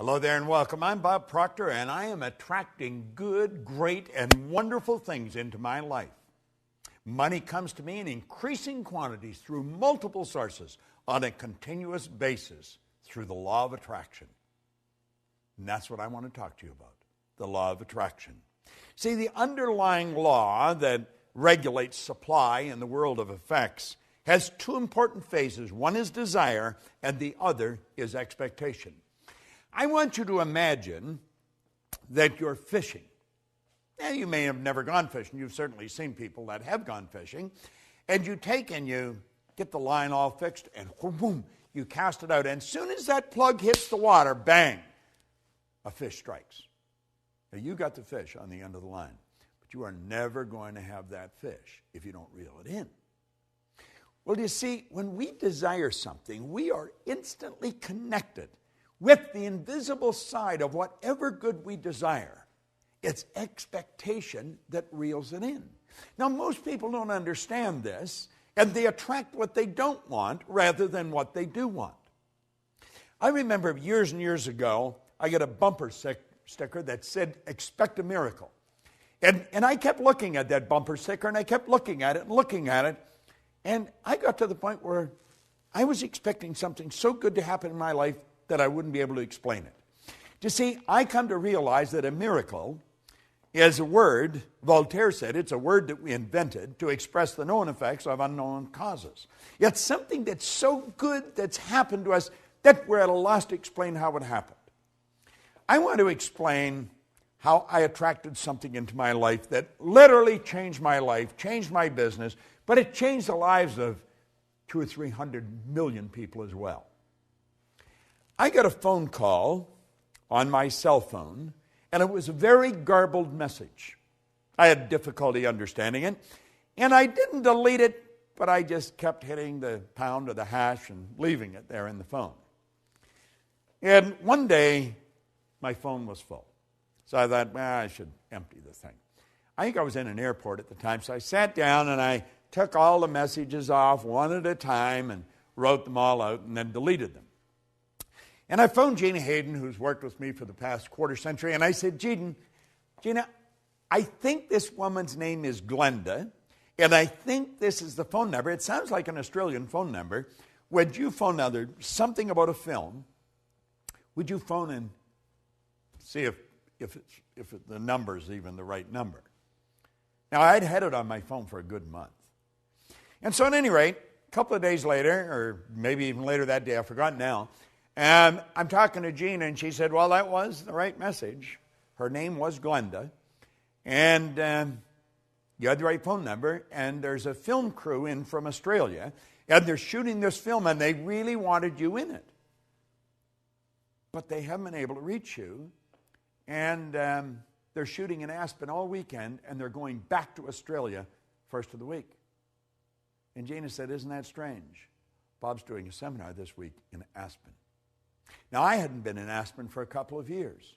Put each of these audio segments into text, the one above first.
Hello there and welcome. I'm Bob Proctor, and I am attracting good, great, and wonderful things into my life. Money comes to me in increasing quantities through multiple sources on a continuous basis through the law of attraction. And that's what I want to talk to you about, the law of attraction. See, the underlying law that regulates supply in the world of effects has two important phases. One is desire, and the other is expectation. I want you to imagine that you're fishing. Now, you may have never gone fishing. You've certainly seen people that have gone fishing. And you take and you get the line all fixed, and boom, you cast it out. And as soon as that plug hits the water, bang, a fish strikes. Now, you got the fish on the end of the line, but you are never going to have that fish if you don't reel it in. Well, you see, when we desire something, we are instantly connected with the invisible side of whatever good we desire. It's expectation that reels it in. Now, most people don't understand this, and they attract what they don't want rather than what they do want. I remember years and years ago, I got a bumper sticker that said, "Expect a miracle." And I kept looking at that bumper sticker, and I kept looking at it and looking at it, and I got to the point where I was expecting something so good to happen in my life that I wouldn't be able to explain it. You see, I come to realize that a miracle is a word, Voltaire said, it's a word that we invented to express the known effects of unknown causes. It's something that's so good that's happened to us that we're at a loss to explain how it happened. I want to explain how I attracted something into my life that literally changed my life, changed my business, but it changed the lives of 200 or 300 million people as well. I got a phone call on my cell phone, and it was a very garbled message. I had difficulty understanding it, and I didn't delete it, but I just kept hitting the pound or the hash and leaving it there in the phone. And one day, my phone was full. So I thought, I should empty the thing. I think I was in an airport at the time, so I sat down and I took all the messages off one at a time and wrote them all out and then deleted them. And I phoned Gina Hayden, who's worked with me for the past quarter century, and I said, Gina, I think this woman's name is Glenda, and I think this is the phone number. It sounds like an Australian phone number. Would you phone now? There's something about a film. Would you phone and see if the number's even the right number? Now, I'd had it on my phone for a good month. And so at any rate, a couple of days later, or maybe even later that day, I forgot now, and I'm talking to Gina, and she said, well, that was the right message. Her name was Glenda, and you had the right phone number, and there's a film crew in from Australia, and they're shooting this film, and they really wanted you in it. But they haven't been able to reach you, and they're shooting in Aspen all weekend, and they're going back to Australia first of the week. And Gina said, isn't that strange? Bob's doing a seminar this week in Aspen. Now, I hadn't been in Aspen for a couple of years.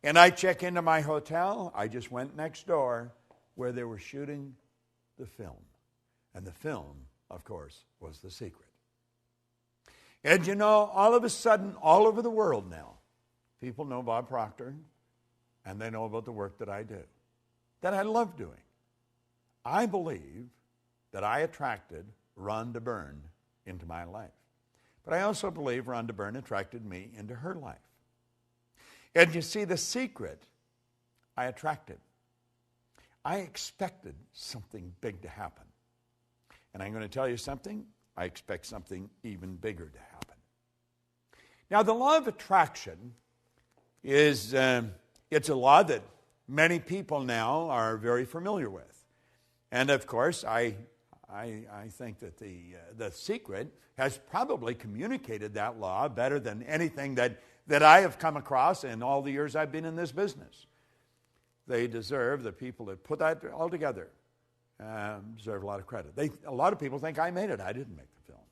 And I check into my hotel. I just went next door where they were shooting the film. And the film, of course, was The Secret. And you know, all of a sudden, all over the world now, people know Bob Proctor, and they know about the work that I do, that I love doing. I believe that I attracted Rhonda Byrne into my life. But I also believe Rhonda Byrne attracted me into her life. And you see, the secret I attracted. I expected something big to happen. And I'm going to tell you something. I expect something even bigger to happen. Now, the law of attraction is, it's a law that many people now are very familiar with. And of course, I think that the secret has probably communicated that law better than anything that I have come across in all the years I've been in this business. They deserve, the people that put that all together, deserve a lot of credit. A lot of people think I made it. I didn't make the film.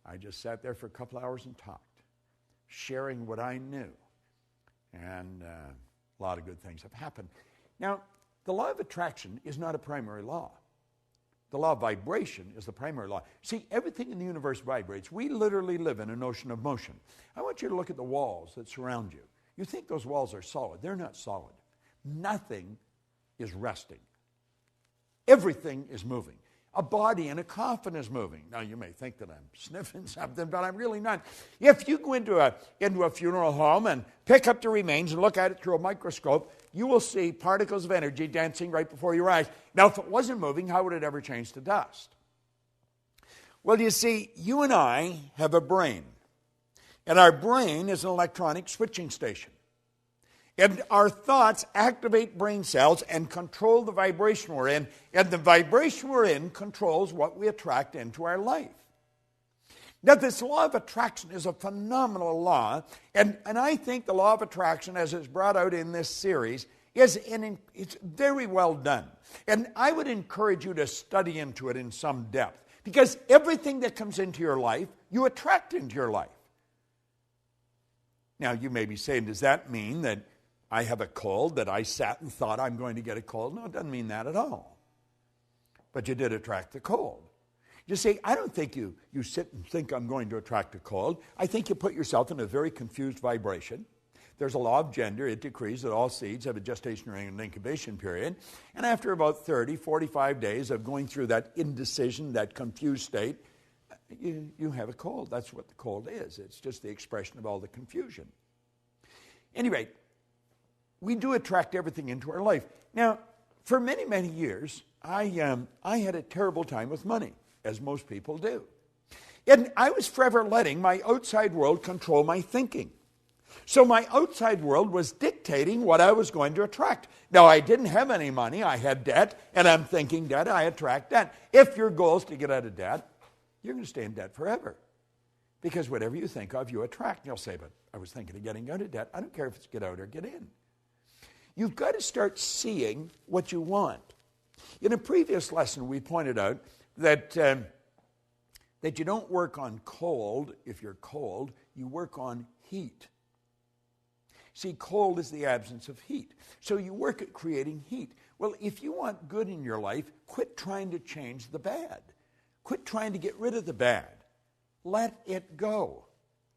I just sat there for a couple hours and talked, sharing what I knew. And a lot of good things have happened. Now, the law of attraction is not a primary law. The law of vibration is the primary law. See, everything in the universe vibrates. We literally live in an ocean of motion. I want you to look at the walls that surround you. You think those walls are solid. They're not solid. Nothing is resting. Everything is moving. A body in a coffin is moving. Now, you may think that I'm sniffing something, but I'm really not. If you go into a funeral home and pick up the remains and look at it through a microscope, you will see particles of energy dancing right before your eyes. Now, if it wasn't moving, how would it ever change to dust? Well, you see, you and I have a brain. And our brain is an electronic switching station. And our thoughts activate brain cells and control the vibration we're in. And the vibration we're in controls what we attract into our life. Now, this law of attraction is a phenomenal law. And I think the law of attraction, as it's brought out in this series, it's very well done. And I would encourage you to study into it in some depth. Because everything that comes into your life, you attract into your life. Now, you may be saying, does that mean that I have a cold, that I sat and thought I'm going to get a cold? No, it doesn't mean that at all. But you did attract the cold. You see, I don't think you sit and think I'm going to attract a cold. I think you put yourself in a very confused vibration. There's a law of gender. It decrees that all seeds have a gestation and incubation period. And after about 30, 45 days of going through that indecision, that confused state, you have a cold. That's what the cold is. It's just the expression of all the confusion. Anyway, we do attract everything into our life. Now, for many, many years, I had a terrible time with money, as most people do. And I was forever letting my outside world control my thinking. So my outside world was dictating what I was going to attract. Now, I didn't have any money. I had debt, and I'm thinking debt, I attract debt. If your goal is to get out of debt, you're going to stay in debt forever. Because whatever you think of, you attract. And you'll say, but I was thinking of getting out of debt. I don't care if it's get out or get in. You've got to start seeing what you want. In a previous lesson, we pointed out that you don't work on cold if you're cold. You work on heat. See, cold is the absence of heat. So you work at creating heat. Well, if you want good in your life, quit trying to change the bad. Quit trying to get rid of the bad. Let it go.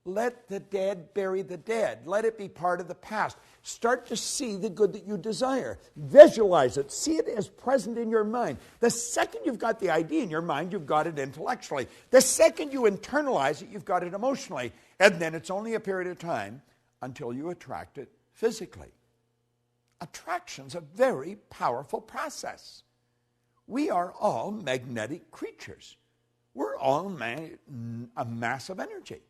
Let the dead bury the dead. Let it be part of the past. Start to see the good that you desire. Visualize it. See it as present in your mind. The second you've got the idea in your mind, you've got it intellectually. The second you internalize it, you've got it emotionally. And then it's only a period of time until you attract it physically. Attraction's a very powerful process. We are all magnetic creatures. We're all a mass of energy.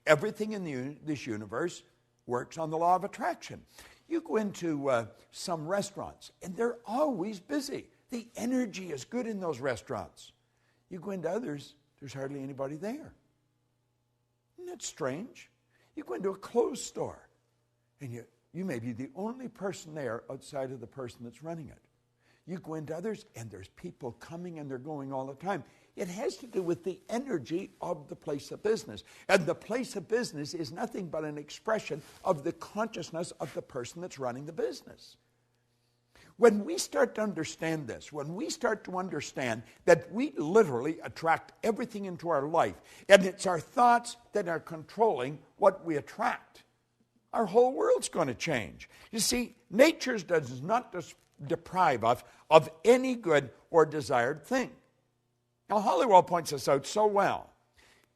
Everything in this universe works on the law of attraction. You go into some restaurants, and they're always busy. The energy is good in those restaurants. You go into others, there's hardly anybody there. Isn't that strange? You go into a clothes store, and you may be the only person there outside of the person that's running it. You go into others, and there's people coming and they're going all the time. It has to do with the energy of the place of business. And the place of business is nothing but an expression of the consciousness of the person that's running the business. When we start to understand this, when we start to understand that we literally attract everything into our life, and it's our thoughts that are controlling what we attract, our whole world's going to change. You see, nature does not deprive us of any good or desired thing. Now, Hollywell points this out so well.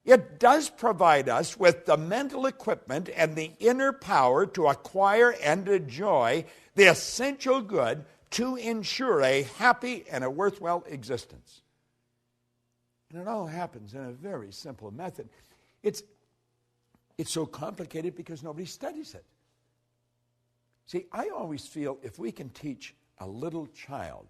It does provide us with the mental equipment and the inner power to acquire and enjoy the essential good to ensure a happy and a worthwhile existence. And it all happens in a very simple method. It's so complicated because nobody studies it. See, I always feel if we can teach a little child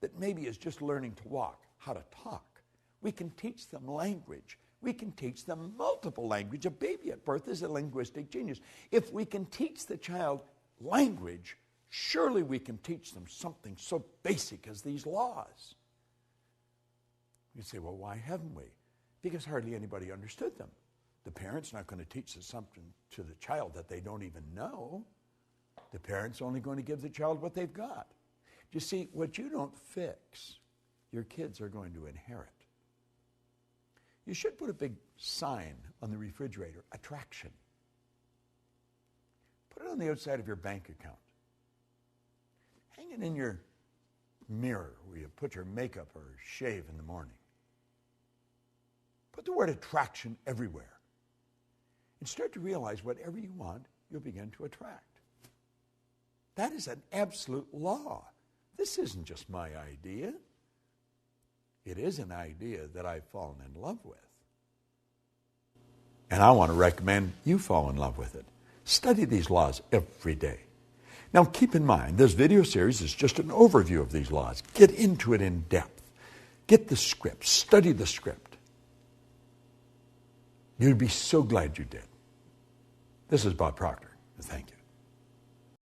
that maybe is just learning to walk, how to talk. We can teach them language. We can teach them multiple language. A baby at birth is a linguistic genius. If we can teach the child language, surely we can teach them something so basic as these laws. You say, well, why haven't we? Because hardly anybody understood them. The parent's not going to teach something to the child that they don't even know. The parent's only going to give the child what they've got. You see, what you don't fix, your kids are going to inherit. You should put a big sign on the refrigerator, attraction. Put it on the outside of your bank account. Hang it in your mirror where you put your makeup or shave in the morning. Put the word attraction everywhere. And start to realize whatever you want, you'll begin to attract. That is an absolute law. This isn't just my idea. It is an idea that I've fallen in love with. And I want to recommend you fall in love with it. Study these laws every day. Now keep in mind, this video series is just an overview of these laws. Get into it in depth. Get the script. Study the script. You'd be so glad you did. This is Bob Proctor. Thank you.